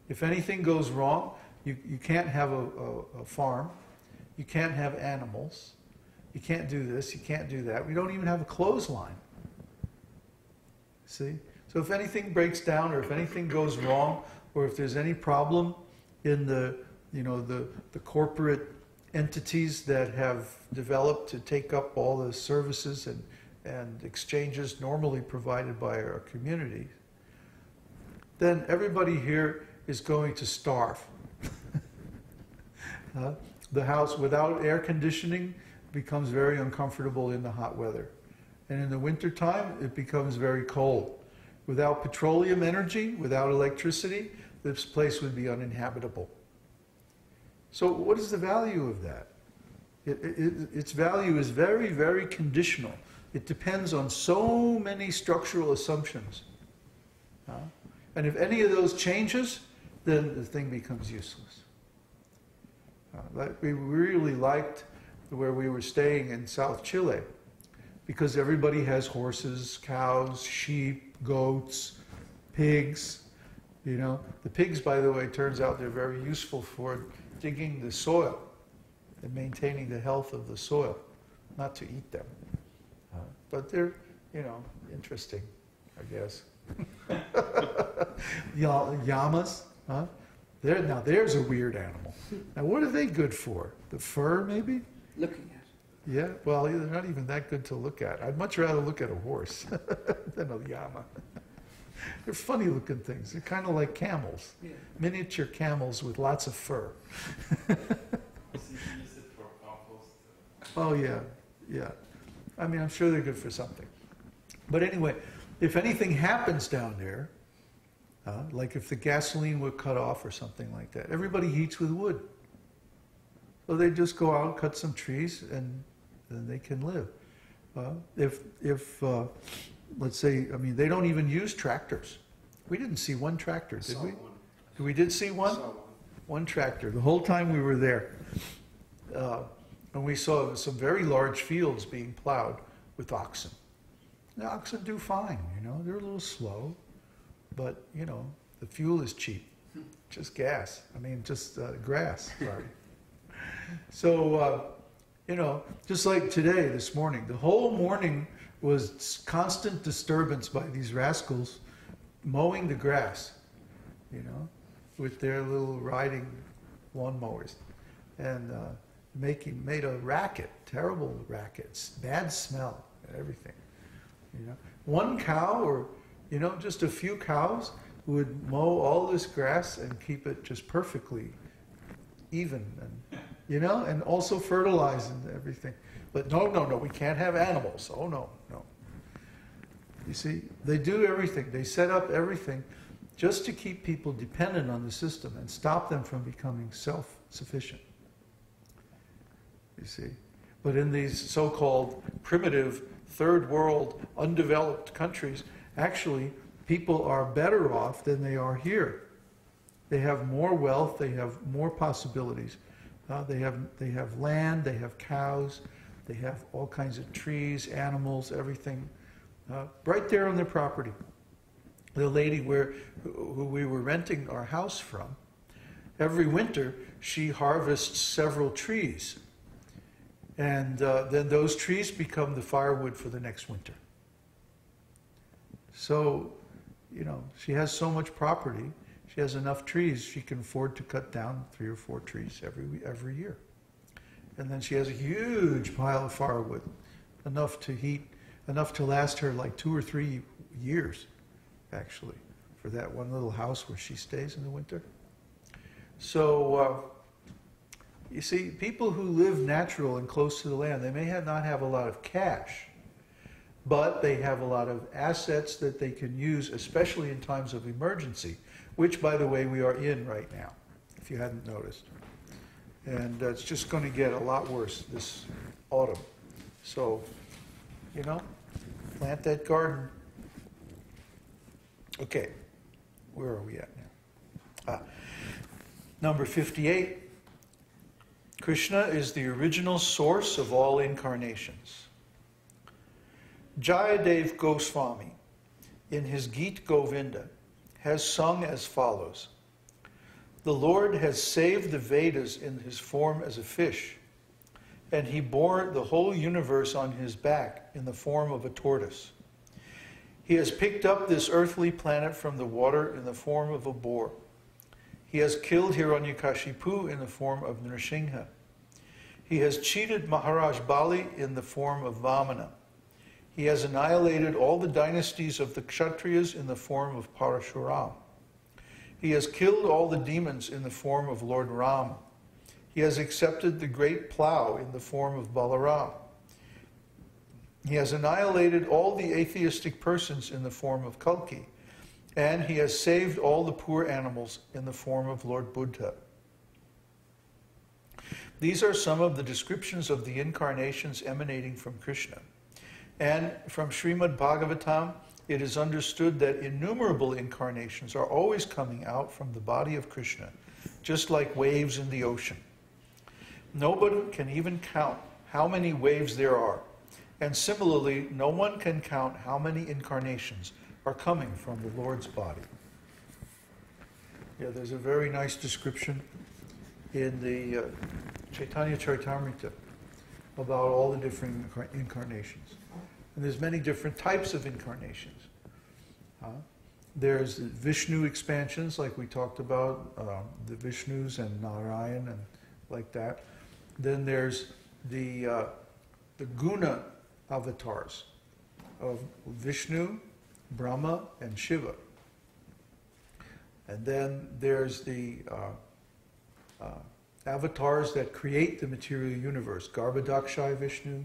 If anything goes wrong, you can't have a farm, you can't have animals, you can't do this, you can't do that. We don't even have a clothesline. See? So if anything breaks down, or if anything goes wrong, or if there's any problem in the corporate entities that have developed to take up all the services and exchanges normally provided by our community, then everybody here is going to starve. The house without air conditioning becomes very uncomfortable in the hot weather. And in the wintertime, it becomes very cold. Without petroleum energy, without electricity, this place would be uninhabitable. So what is the value of that? Its value is very, very conditional. It depends on so many structural assumptions. And if any of those changes, then the thing becomes useless. We really liked where we were staying in South Chile, because everybody has horses, cows, sheep, goats, pigs. You know, the pigs, by the way, turns out they're very useful for digging the soil and maintaining the health of the soil, not to eat them. But they're, you know, interesting, I guess. Llamas, huh? Now there's a weird animal. Now what are they good for? The fur, maybe? Looking at. Yeah, well, they're not even that good to look at. I'd much rather look at a horse than a llama. They're funny looking things. They're kind of like camels. Yeah. Miniature camels with lots of fur. Oh yeah, yeah. I mean, I'm sure they're good for something. But anyway, if anything happens down there, like if the gasoline were cut off or something like that, everybody heats with wood. So they just go out, cut some trees, and then they can live. Let's say, I mean, they don't even use tractors. We didn't see one tractor, did we? We did see one? One tractor, the whole time we were there. And we saw some very large fields being plowed with oxen. The oxen do fine, you know, they're a little slow, but, you know, the fuel is cheap, just gas. I mean, just grass, sorry. So, you know, just like today, this morning, the whole morning was constant disturbance by these rascals mowing the grass, you know, with their little riding lawnmowers, and made a racket, terrible rackets, bad smell, and everything. You know, one cow, or you know, just a few cows would mow all this grass and keep it just perfectly even, and you know, and also fertilize and everything. But no, we can't have animals. Oh no. You see, they do everything. They set up everything just to keep people dependent on the system and stop them from becoming self-sufficient. You see, but in these so-called primitive third world undeveloped countries, actually people are better off than they are here. They have more wealth, they have more possibilities. They have land, they have cows, they have all kinds of trees, animals, everything, right there on their property. The lady who we were renting our house from, every winter she harvests several trees. And then those trees become the firewood for the next winter. So, you know, she has so much property, she has enough trees, she can afford to cut down 3 or 4 trees every year. And then she has a huge pile of firewood, enough to last her like 2 or 3 years, actually, for that one little house where she stays in the winter. So, you see, people who live natural and close to the land, they may not have a lot of cash, but they have a lot of assets that they can use, especially in times of emergency, which, by the way, we are in right now, if you hadn't noticed. And it's just going to get a lot worse this autumn. So, you know, plant that garden. Okay, where are we at now? Number 58. Kṛṣṇa is the original source of all incarnations. Jayadev Goswami, in his Geet Govinda, has sung as follows: The Lord has saved the Vedas in his form as a fish, and he bore the whole universe on his back in the form of a tortoise. He has picked up this earthly planet from the water in the form of a boar. He has killed Hiranyakashipu in the form of Nrsimha. He has cheated Maharaj Bali in the form of Vamana. He has annihilated all the dynasties of the Kshatriyas in the form of Parashuram. He has killed all the demons in the form of Lord Ram. He has accepted the great plow in the form of Balaram. He has annihilated all the atheistic persons in the form of Kalki. And he has saved all the poor animals in the form of Lord Buddha. These are some of the descriptions of the incarnations emanating from Kṛṣṇa. And from Srimad Bhagavatam, it is understood that innumerable incarnations are always coming out from the body of Kṛṣṇa, just like waves in the ocean. Nobody can even count how many waves there are. And similarly, no one can count how many incarnations are coming from the Lord's body. Yeah, there's a very nice description in the Chaitanya Charitamrita about all the different incarnations. And there's many different types of incarnations. There's the Vishnu expansions, like we talked about, the Vishnus and Nārāyan and like that. Then there's the guna avatars of Vishnu, Brahma, and Shiva. And then there's the avatars that create the material universe. Garbhadakshay Vishnu,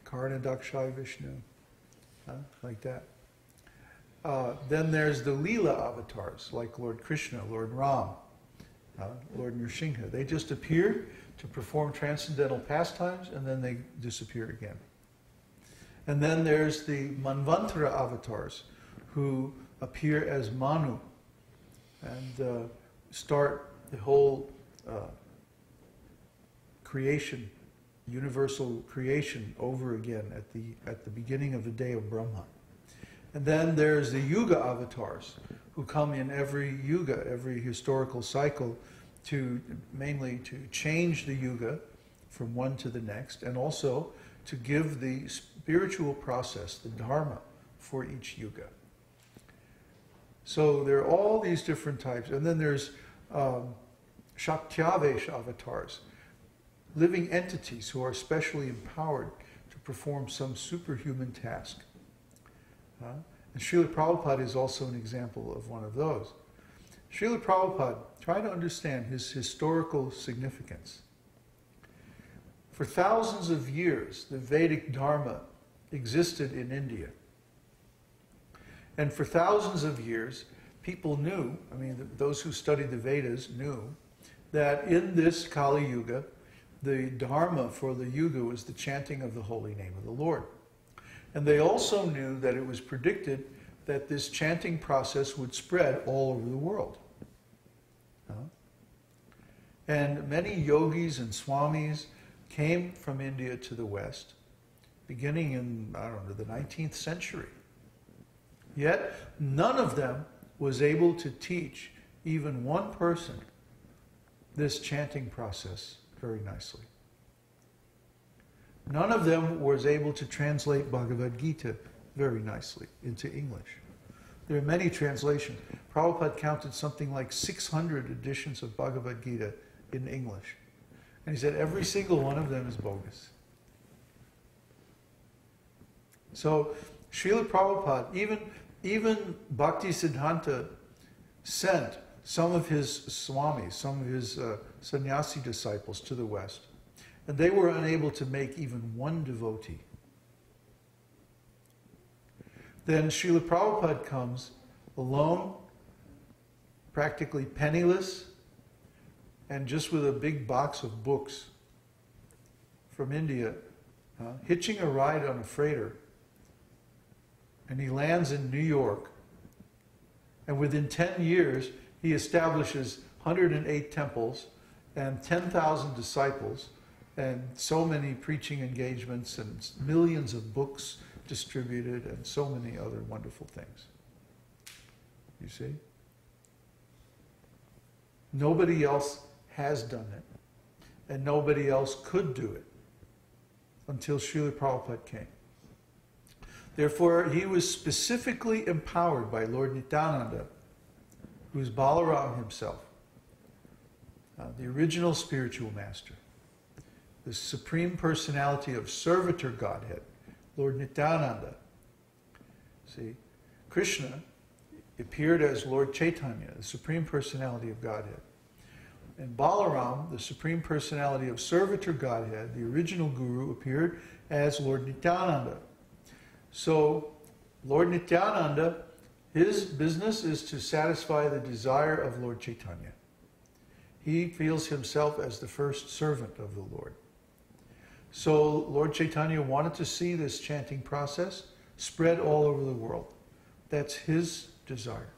Karnadakshay Vishnu, like that. Then there's the Leela avatars, like Lord Krishna, Lord Ram, Lord Nrsimha. They just appear to perform transcendental pastimes, and then they disappear again. And then there's the Manvantara avatars, who appear as Manu and start the whole creation, universal creation over again at the beginning of the day of Brahma. And then there's the Yuga avatars, who come in every Yuga, every historical cycle, mainly to change the Yuga from one to the next, and also to give the spiritual process, the Dharma, for each Yuga. So there are all these different types. And then there's Shaktyavesh avatars, living entities who are specially empowered to perform some superhuman task. And Srila Prabhupada is also an example of one of those. Srila Prabhupada, try to understand his historical significance. For thousands of years, the Vedic Dharma existed in India. And for thousands of years, people knew, I mean, those who studied the Vedas knew, that in this Kali Yuga, the Dharma for the Yuga was the chanting of the holy name of the Lord. And they also knew that it was predicted that this chanting process would spread all over the world. And many yogis and swamis came from India to the West, beginning in, I don't know, the 19th century. Yet, none of them was able to teach even one person this chanting process very nicely. None of them was able to translate Bhagavad Gita very nicely into English. There are many translations. Prabhupada counted something like 600 editions of Bhagavad Gita in English. And he said every single one of them is bogus. So, Srila Prabhupada, even Bhakti Siddhanta sent some of his swamis, some of his sannyasi disciples to the West. And they were unable to make even one devotee. Then Srila Prabhupada comes alone, practically penniless, and just with a big box of books from India, hitching a ride on a freighter. And he lands in New York. And within 10 years, he establishes 108 temples and 10,000 disciples and so many preaching engagements and millions of books distributed and so many other wonderful things. You see? Nobody else has done it, and nobody else could do it until Srila Prabhupada came. Therefore, he was specifically empowered by Lord Nityananda, who is Balaram himself, the original spiritual master, the Supreme Personality of Servitor Godhead, Lord Nityananda. See, Kṛṣṇa appeared as Lord Chaitanya, the Supreme Personality of Godhead. And Balaram, the Supreme Personality of Servitor Godhead, the original Guru, appeared as Lord Nityananda. So, Lord Nityananda, his business is to satisfy the desire of Lord Chaitanya. He feels himself as the first servant of the Lord. So, Lord Chaitanya wanted to see this chanting process spread all over the world. That's his desire.